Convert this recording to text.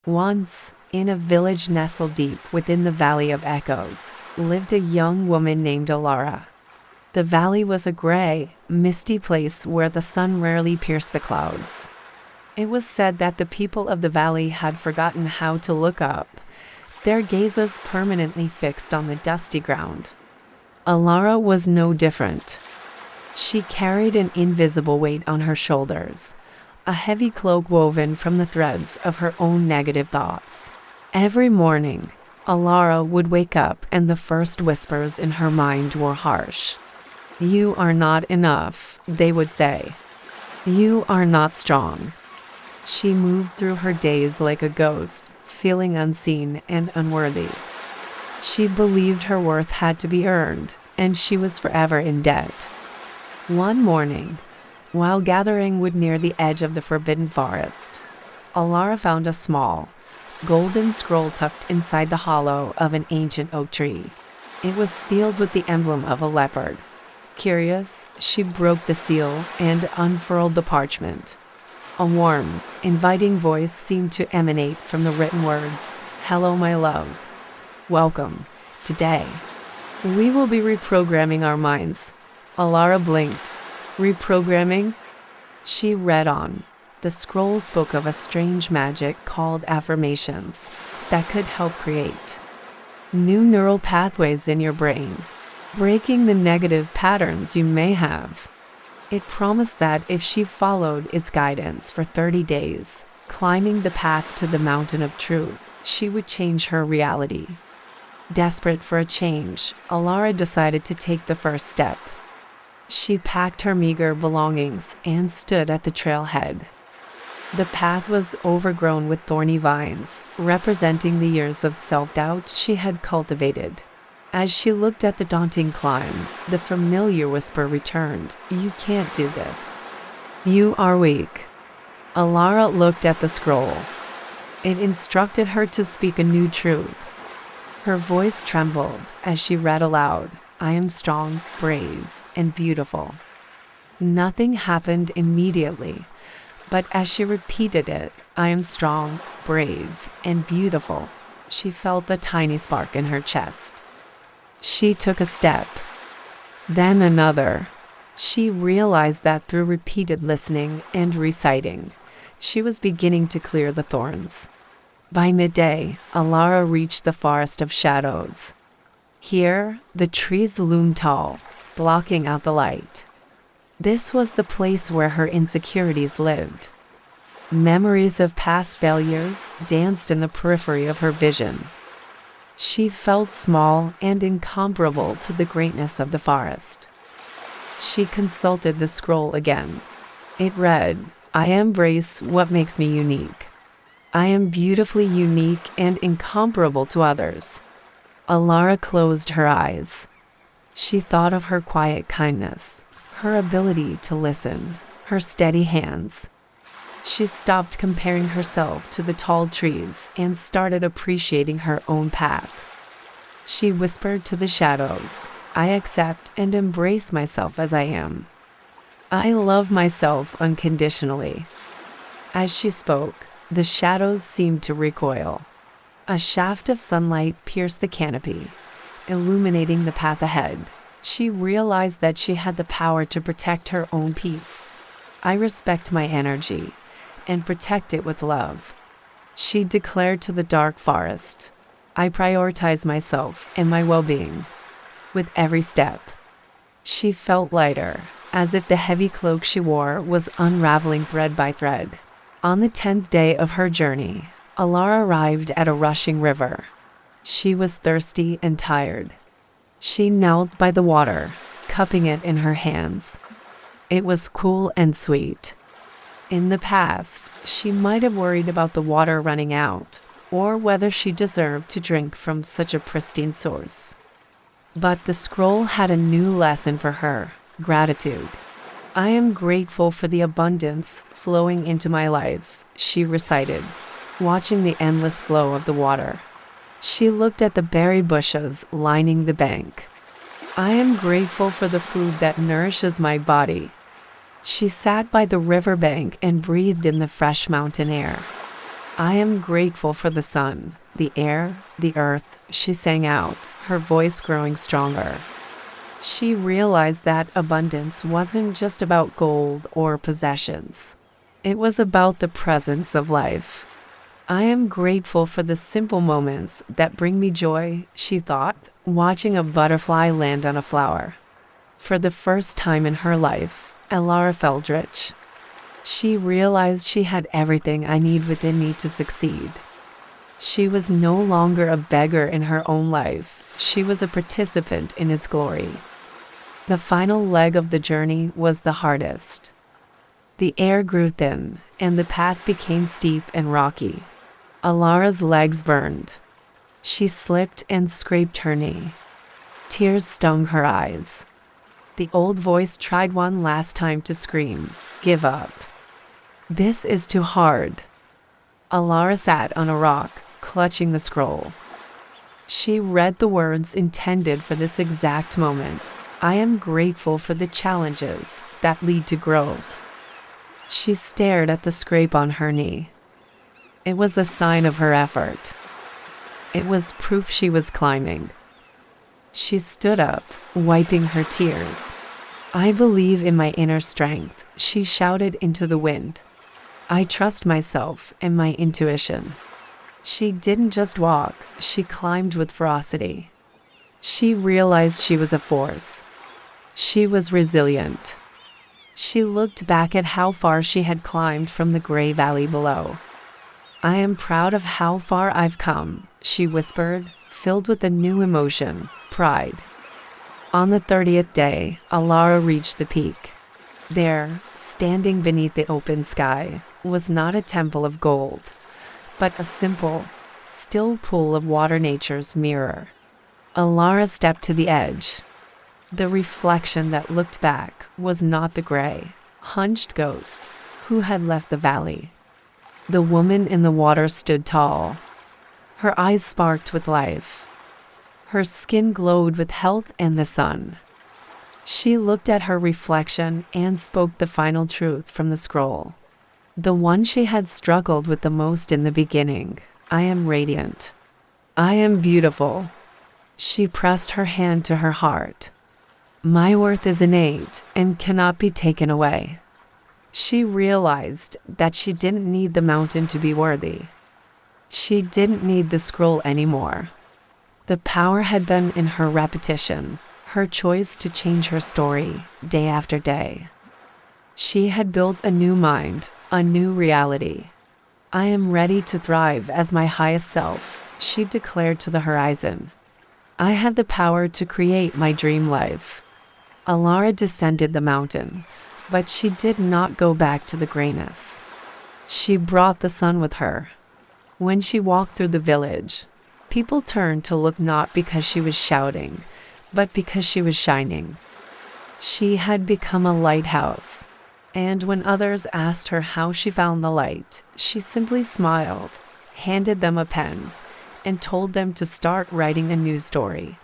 Once, in a village nestled deep within the Valley of Echoes, lived a young woman named Alara. The valley was a gray, misty place where the sun rarely pierced the clouds. It was said that the people of the valley had forgotten how to look up, their gazes permanently fixed on the dusty ground. Alara was no different. She carried an invisible weight on her shoulders, a heavy cloak woven from the threads of her own negative thoughts. Every morning, Alara would wake up and the first whispers in her mind were harsh. "You are not enough," they would say. "You are not strong." She moved through her days like a ghost, feeling unseen and unworthy. She believed her worth had to be earned, and she was forever in debt. One morning, while gathering wood near the edge of the forbidden forest, Alara found a small, golden scroll tucked inside the hollow of an ancient oak tree. It was sealed with the emblem of a leopard. Curious, she broke the seal and unfurled the parchment. A warm, inviting voice seemed to emanate from the written words, "Hello, my love. Welcome. Today, we will be reprogramming our minds." Alara blinked. "Reprogramming?" She read on. The scroll spoke of a strange magic called affirmations that could help create new neural pathways in your brain, breaking the negative patterns you may have. It promised that if she followed its guidance for 30 days, climbing the path to the mountain of truth, she would change her reality. Desperate for a change, Alara decided to take the first step. She packed her meager belongings and stood at the trailhead. The path was overgrown with thorny vines, representing the years of self-doubt she had cultivated. As she looked at the daunting climb, the familiar whisper returned, "You can't do this. You are weak." Alara looked at the scroll. It instructed her to speak a new truth. Her voice trembled as she read aloud, "I am strong, brave, and beautiful." Nothing happened immediately, but as she repeated it, "I am strong, brave, and beautiful," she felt a tiny spark in her chest. She took a step, then another. She realized that through repeated listening and reciting, she was beginning to clear the thorns. By midday, Alara reached the forest of shadows. Here, the trees loomed tall, blocking out the light. This was the place where her insecurities lived. Memories of past failures danced in the periphery of her vision. She felt small and incomparable to the greatness of the forest. She consulted the scroll again. It read, "I embrace what makes me unique. I am beautifully unique and incomparable to others." Alara closed her eyes. She thought of her quiet kindness, her ability to listen, her steady hands. She stopped comparing herself to the tall trees and started appreciating her own path. She whispered to the shadows, "I accept and embrace myself as I am. I love myself unconditionally." As she spoke, the shadows seemed to recoil. A shaft of sunlight pierced the canopy, illuminating the path ahead. She realized that she had the power to protect her own peace. "I respect my energy and protect it with love," she declared to the dark forest. "I prioritize myself and my well-being." With every step, she felt lighter, as if the heavy cloak she wore was unraveling thread by thread. On the 10th day of her journey, Alara arrived at a rushing river. She was thirsty and tired. She knelt by the water, cupping it in her hands. It was cool and sweet. In the past, she might have worried about the water running out, or whether she deserved to drink from such a pristine source. But the scroll had a new lesson for her: gratitude. "I am grateful for the abundance flowing into my life," she recited, watching the endless flow of the water. She looked at the berry bushes lining the bank. "I am grateful for the food that nourishes my body." She sat by the riverbank and breathed in the fresh mountain air. I am grateful for the sun, the air, the earth, she sang out, her voice growing stronger. She realized that abundance wasn't just about gold or possessions. It was about the presence of life. I am grateful for the simple moments that bring me joy, she thought, watching a butterfly land on a flower. For the first time in her life, Alara felt rich. She realized she had everything I need within me to succeed. She was no longer a beggar in her own life, she was a participant in its glory. The final leg of the journey was the hardest. The air grew thin, and the path became steep and rocky. Alara's legs burned. She slipped and scraped her knee. Tears stung her eyes. The old voice tried one last time to scream, "Give up. This is too hard." Alara sat on a rock, clutching the scroll. She read the words intended for this exact moment. I am grateful for the challenges that lead to growth. She stared at the scrape on her knee. It was a sign of her effort. It was proof she was climbing. She stood up, wiping her tears. I believe in my inner strength, she shouted into the wind. I trust myself and my intuition. She didn't just walk, she climbed with ferocity. She realized she was a force. She was resilient. She looked back at how far she had climbed from the gray valley below. I am proud of how far I've come, she whispered, filled with a new emotion, pride. On the 30th day, Alara reached the peak. There, standing beneath the open sky, was not a temple of gold, but a simple, still pool of water, nature's mirror. Alara stepped to the edge. The reflection that looked back was not the gray, hunched ghost who had left the valley. The woman in the water stood tall. Her eyes sparked with life. Her skin glowed with health and the sun. She looked at her reflection and spoke the final truth from the scroll. The one she had struggled with the most in the beginning. I am radiant. I am beautiful. She pressed her hand to her heart. My worth is innate and cannot be taken away. She realized that she didn't need the mountain to be worthy. She didn't need the scroll anymore. The power had been in her repetition, her choice to change her story day after day. She had built a new mind, a new reality. I am ready to thrive as my highest self, she declared to the horizon. I have the power to create my dream life. Alara descended the mountain, but she did not go back to the grayness. She brought the sun with her. When she walked through the village, people turned to look not because she was shouting, but because she was shining. She had become a lighthouse, and when others asked her how she found the light, she simply smiled, handed them a pen, and told them to start writing a new story.